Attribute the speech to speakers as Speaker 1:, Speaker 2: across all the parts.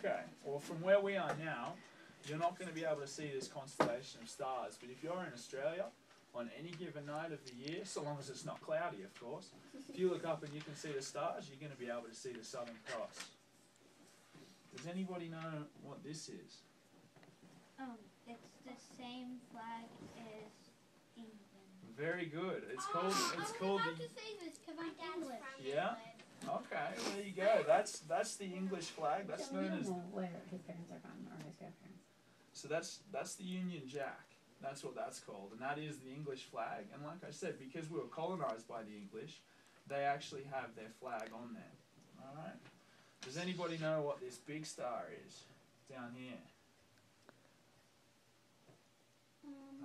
Speaker 1: Okay, well from where we are now, you're not going to be able to see this constellation of stars, but if you're in Australia, on any given night of the year, so long as it's not cloudy of course, if you look up and you can see the stars, you're going to be able to see the Southern Cross. Does anybody know what this is?
Speaker 2: It's the same flag as England.
Speaker 1: Very good. It's called
Speaker 2: I was about to say this because I'm English.
Speaker 1: Yeah? Okay, there you go. That's the English flag. That's
Speaker 3: We
Speaker 1: known
Speaker 3: don't
Speaker 1: as...
Speaker 3: know where his parents are from or his grandparents.
Speaker 1: So that's the Union Jack. That's what that's called. And that is the English flag. And like I said, because we were colonized by the English, they actually have their flag on there. Alright? Does anybody know what this big star is down here?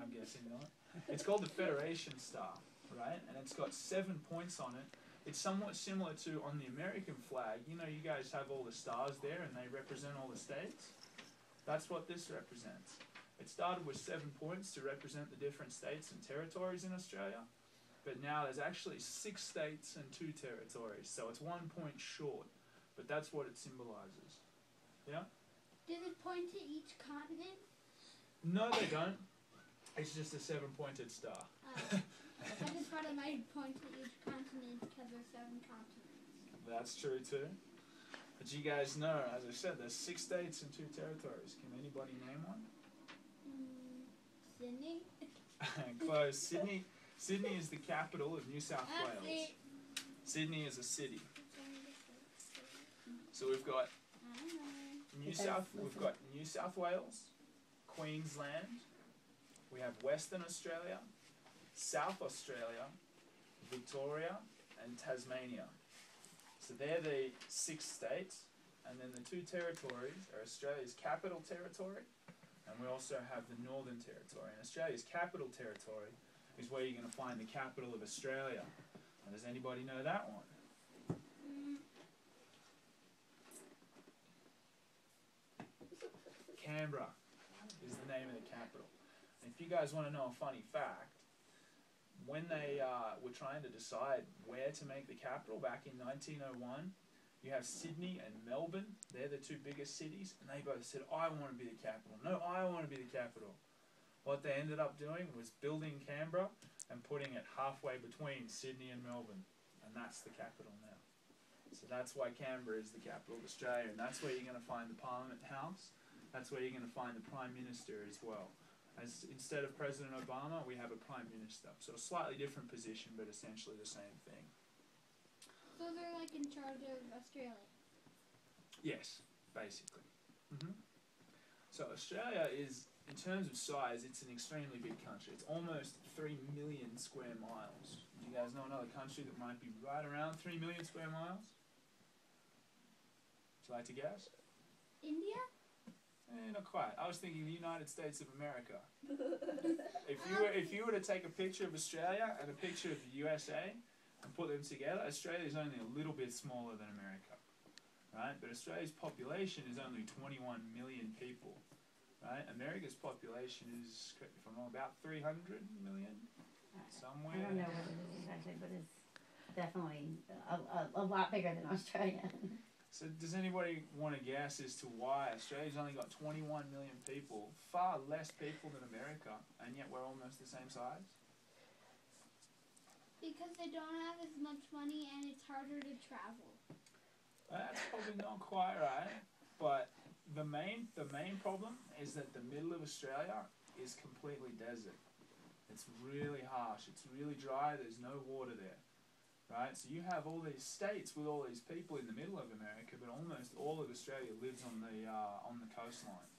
Speaker 1: I'm guessing not. It's called the Federation Star, right? And it's got 7 points on it. It's somewhat similar to on the American flag. You know, you guys have all the stars there and they represent all the states. That's what this represents. It started with 7 points to represent the different states and territories in Australia. But now there's actually 6 states and 2 territories. So it's 1 point short. But that's what it symbolizes. Yeah?
Speaker 2: Does it point to each continent?
Speaker 1: No, they don't. It's just a 7-pointed star.
Speaker 2: I just thought it might point to each continent because there's 7 continents.
Speaker 1: That's true too. But you guys know, as I said, there's 6 states and 2 territories. Can anybody name one?
Speaker 2: Sydney?
Speaker 1: Close. Sydney is the capital of New South Wales. Sydney is a city. So we've got New South Wales, Queensland. We have Western Australia, South Australia, Victoria, and Tasmania. So they're the 6 states, and then the 2 territories are Australia's capital territory, and we also have the Northern Territory. And Australia's capital territory is where you're going to find the capital of Australia. And does anybody know that one? Canberra is the name of the capital. And if you guys want to know a funny fact, when they were trying to decide where to make the capital back in 1901, you have Sydney and Melbourne. They're the 2 biggest cities, and they both said, I want to be the capital. No, I want to be the capital. What they ended up doing was building Canberra and putting it halfway between Sydney and Melbourne, and that's the capital now. So that's why Canberra is the capital of Australia, and that's where you're going to find the Parliament House. That's where you're going to find the Prime Minister as well. As instead of President Obama, we have a Prime Minister. So a slightly different position, but essentially the same thing.
Speaker 2: So they're like in charge of Australia?
Speaker 1: Yes, basically. So Australia is, in terms of size, it's an extremely big country. It's almost 3 million square miles. Do you guys know another country that might be right around 3 million square miles? Would you like to guess?
Speaker 2: India?
Speaker 1: Not quite. I was thinking the United States of America. If you were to take a picture of Australia and a picture of the USA and put them together, Australia is only a little bit smaller than America, right? But Australia's population is only 21 million people, right? America's population is, correct me if I'm wrong, about 300 million, somewhere.
Speaker 3: I don't know what it is exactly, but it's definitely a lot bigger than Australia.
Speaker 1: So does anybody want to guess as to why Australia's only got 21 million people, far less people than America, and yet we're almost the same size?
Speaker 2: Because they don't have as much money and it's harder to travel.
Speaker 1: That's probably not quite right, but the main problem is that the middle of Australia is completely desert. It's really harsh, it's really dry, there's no water there. Right, so you have all these states with all these people in the middle of America, but almost all of Australia lives on the coastline.